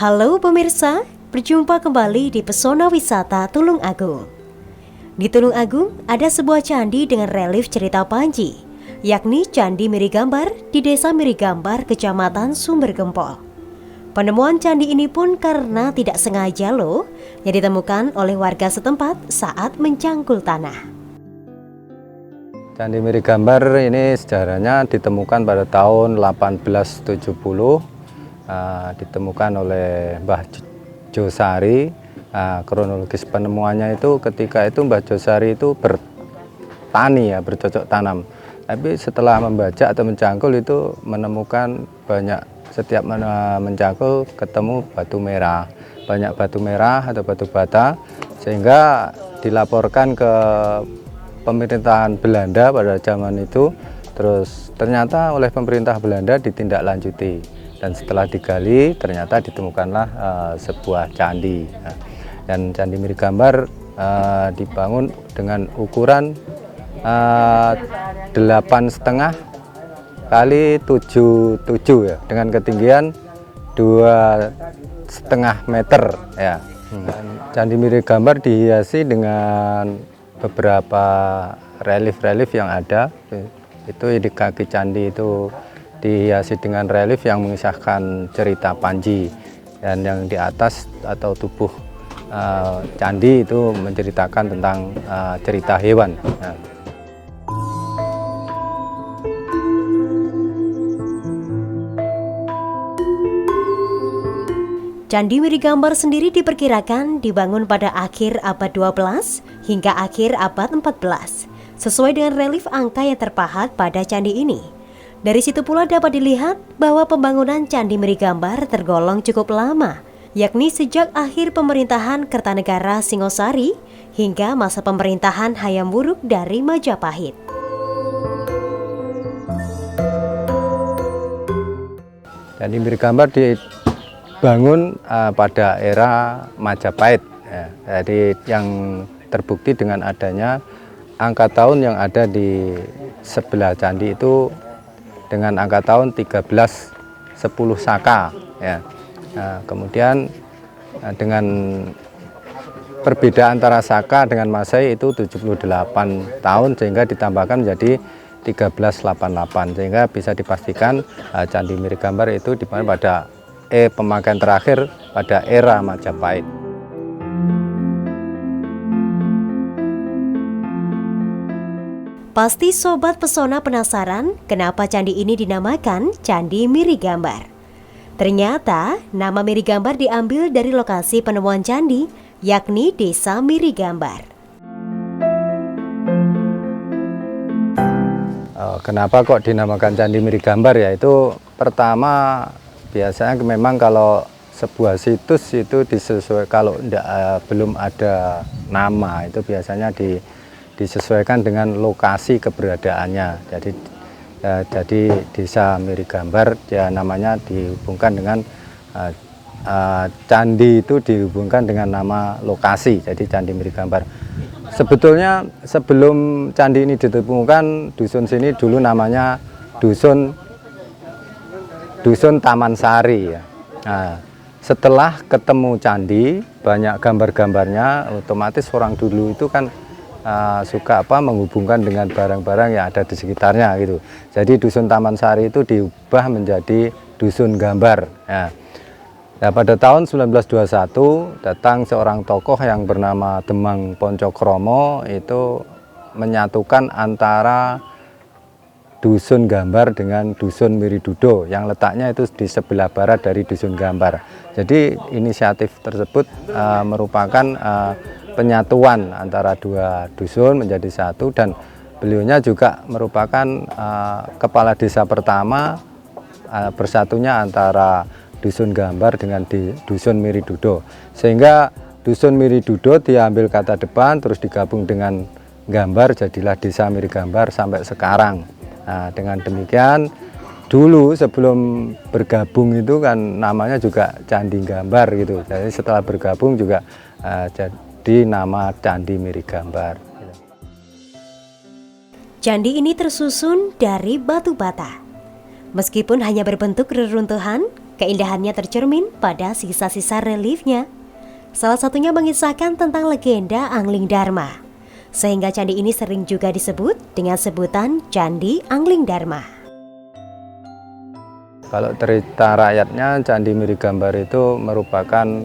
Halo pemirsa, berjumpa kembali di Pesona Wisata Tulung Agung. Di Tulung Agung ada sebuah candi dengan relief cerita Panji, yakni Candi Mirigambar di Desa Mirigambar, Kecamatan Sumbergempol. Penemuan candi ini pun karena tidak sengaja yang ditemukan oleh warga setempat saat mencangkul tanah. Candi Mirigambar ini sejarahnya ditemukan pada tahun 1870. Ditemukan oleh Mbah Josari. Kronologis penemuannya itu ketika itu Mbah Josari itu bertani, bercocok tanam. Tapi setelah membaca atau mencangkul itu menemukan banyak, setiap mencangkul ketemu batu merah, banyak batu merah atau batu bata, sehingga dilaporkan ke pemerintahan Belanda pada zaman itu. Terus ternyata oleh pemerintah Belanda ditindaklanjuti. Dan setelah digali ternyata ditemukanlah sebuah candi. Dan Candi Mirigambar dibangun dengan ukuran 8,5 kali 7,7 ya, dengan ketinggian 2,5 meter ya. Candi Mirigambar dihiasi dengan beberapa relief yang ada. Itu di kaki candi itu dihiasi dengan relief yang mengisahkan cerita Panji, dan yang di atas atau tubuh candi itu menceritakan tentang cerita hewan. Candi Mirigambar sendiri diperkirakan dibangun pada akhir abad 12 hingga akhir abad 14, sesuai dengan relief angka yang terpahat pada candi ini. Dari situ pula dapat dilihat bahwa pembangunan Candi Mirigambar tergolong cukup lama, yakni sejak akhir pemerintahan Kertanegara Singosari hingga masa pemerintahan Hayam Wuruk dari Majapahit. Candi Mirigambar dibangun pada era Majapahit. Jadi yang terbukti dengan adanya angka tahun yang ada di sebelah candi itu dengan angka tahun 1310 Saka ya. Kemudian dengan perbedaan antara Saka dengan Masehi itu 78 tahun, sehingga ditambahkan menjadi 1388, sehingga bisa dipastikan Candi Mirigambar itu dibangun pada pemakaian terakhir pada era Majapahit. Pasti Sobat Pesona penasaran kenapa candi ini dinamakan Candi Mirigambar. Ternyata nama Mirigambar diambil dari lokasi penemuan candi, yakni Desa Mirigambar. Kenapa kok dinamakan Candi Mirigambar ya? Itu pertama, biasanya memang kalau sebuah situs itu disesuaikan, kalau belum ada nama itu biasanya disesuaikan dengan lokasi keberadaannya. Jadi Desa Mirigambar ya namanya dihubungkan dengan candi, itu dihubungkan dengan nama lokasi, jadi Candi Mirigambar. Sebetulnya sebelum candi ini ditemukan, dusun sini dulu namanya dusun Taman Sari ya. Setelah ketemu candi, banyak gambar-gambarnya, otomatis orang dulu itu kan suka menghubungkan dengan barang-barang yang ada di sekitarnya gitu. Jadi dusun Taman Sari itu diubah menjadi dusun gambar ya. Nah, pada tahun 1921 datang seorang tokoh yang bernama Demang Poncokromo, itu menyatukan antara dusun gambar dengan dusun Miridudo yang letaknya itu di sebelah barat dari dusun gambar. Jadi inisiatif tersebut merupakan penyatuan antara dua dusun menjadi satu, dan beliaunya juga merupakan kepala desa pertama bersatunya antara dusun gambar dengan dusun Miridudo, sehingga dusun Miridudo diambil kata depan terus digabung dengan gambar, jadilah Desa Mirigambar sampai sekarang. Nah, dengan demikian dulu sebelum bergabung itu kan namanya juga Candi Gambar gitu. Jadi setelah bergabung juga jadi nama Candi Mirigambar. Candi ini tersusun dari batu bata. Meskipun hanya berbentuk reruntuhan, Keindahannya tercermin pada sisa-sisa reliefnya. Salah satunya mengisahkan tentang legenda Angling Dharma, sehingga candi ini sering juga disebut dengan sebutan Candi Angling Dharma. Kalau cerita rakyatnya, Candi Mirigambar itu merupakan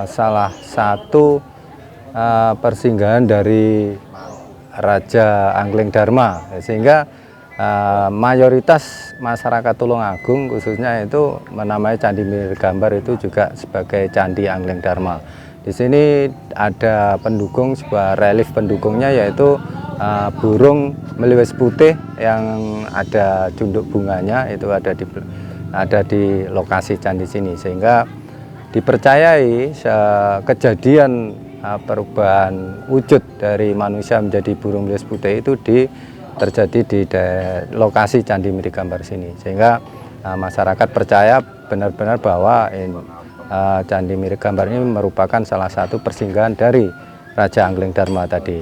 salah satu persinggahan dari Raja Angling Dharma, sehingga mayoritas masyarakat Tulungagung khususnya itu menamai Candi Mirigambar itu juga sebagai Candi Angling Dharma. Di sini ada pendukung, sebuah relief pendukungnya yaitu burung meliwis putih yang ada junduk bunganya, itu ada di lokasi candi sini, sehingga dipercayai kejadian perubahan wujud dari manusia menjadi burung meliwis putih itu terjadi di lokasi Candi Mirigambar sini, sehingga masyarakat percaya benar-benar bahwa Candi Mirigambar ini merupakan salah satu persinggahan dari Raja Angling Dharma tadi.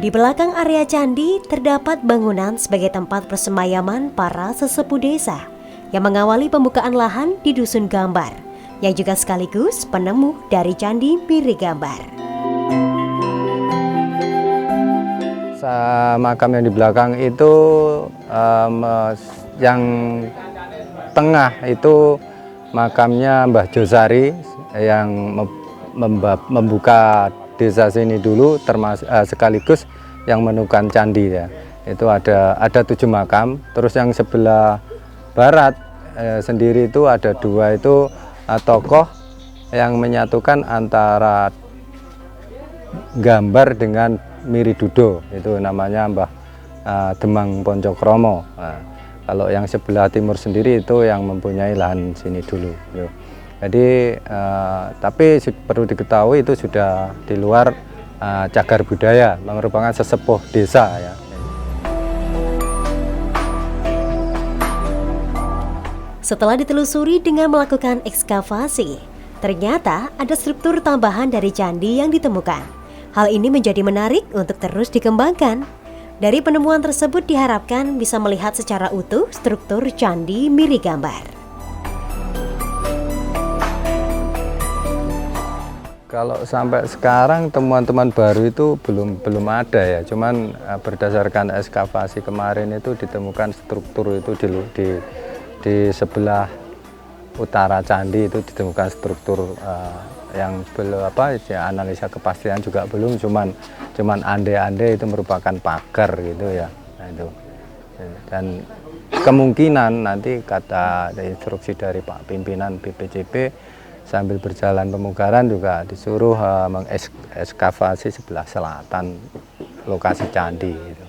Di belakang area candi terdapat bangunan sebagai tempat persemayaman para sesepuh desa yang mengawali pembukaan lahan di Dusun Gambar, yang juga sekaligus penemu dari Candi Mirigambar. Makam yang di belakang itu, yang tengah itu makamnya Mbah Josari yang membuka desa sini dulu, termasuk sekaligus yang menemukan candi ya. Itu ada 7 makam. Terus yang sebelah barat sendiri itu ada 2 itu tokoh yang menyatukan antara Gambar dengan Miridudo, itu namanya Mbah Demang Poncokromo. Nah, kalau yang sebelah timur sendiri itu yang mempunyai lahan sini dulu. Jadi tapi perlu diketahui itu sudah di luar cagar budaya, merupakan sesepuh desa ya. Setelah ditelusuri dengan melakukan ekskavasi, ternyata ada struktur tambahan dari candi yang ditemukan. Hal ini menjadi menarik untuk terus dikembangkan. Dari penemuan tersebut diharapkan bisa melihat secara utuh struktur Candi Mirigambar. Kalau sampai sekarang temuan-temuan baru itu belum ada ya. Cuman berdasarkan ekskavasi kemarin itu ditemukan struktur itu di sebelah utara candi itu ditemukan struktur yang belum ya, analisa kepastian juga belum, cuman ande-ande itu merupakan pagar gitu ya. Nah, itu. Dan kemungkinan nanti kata instruksi dari Pak Pimpinan BPJP sambil berjalan pemugaran juga disuruh mengekskavasi sebelah selatan lokasi candi gitu.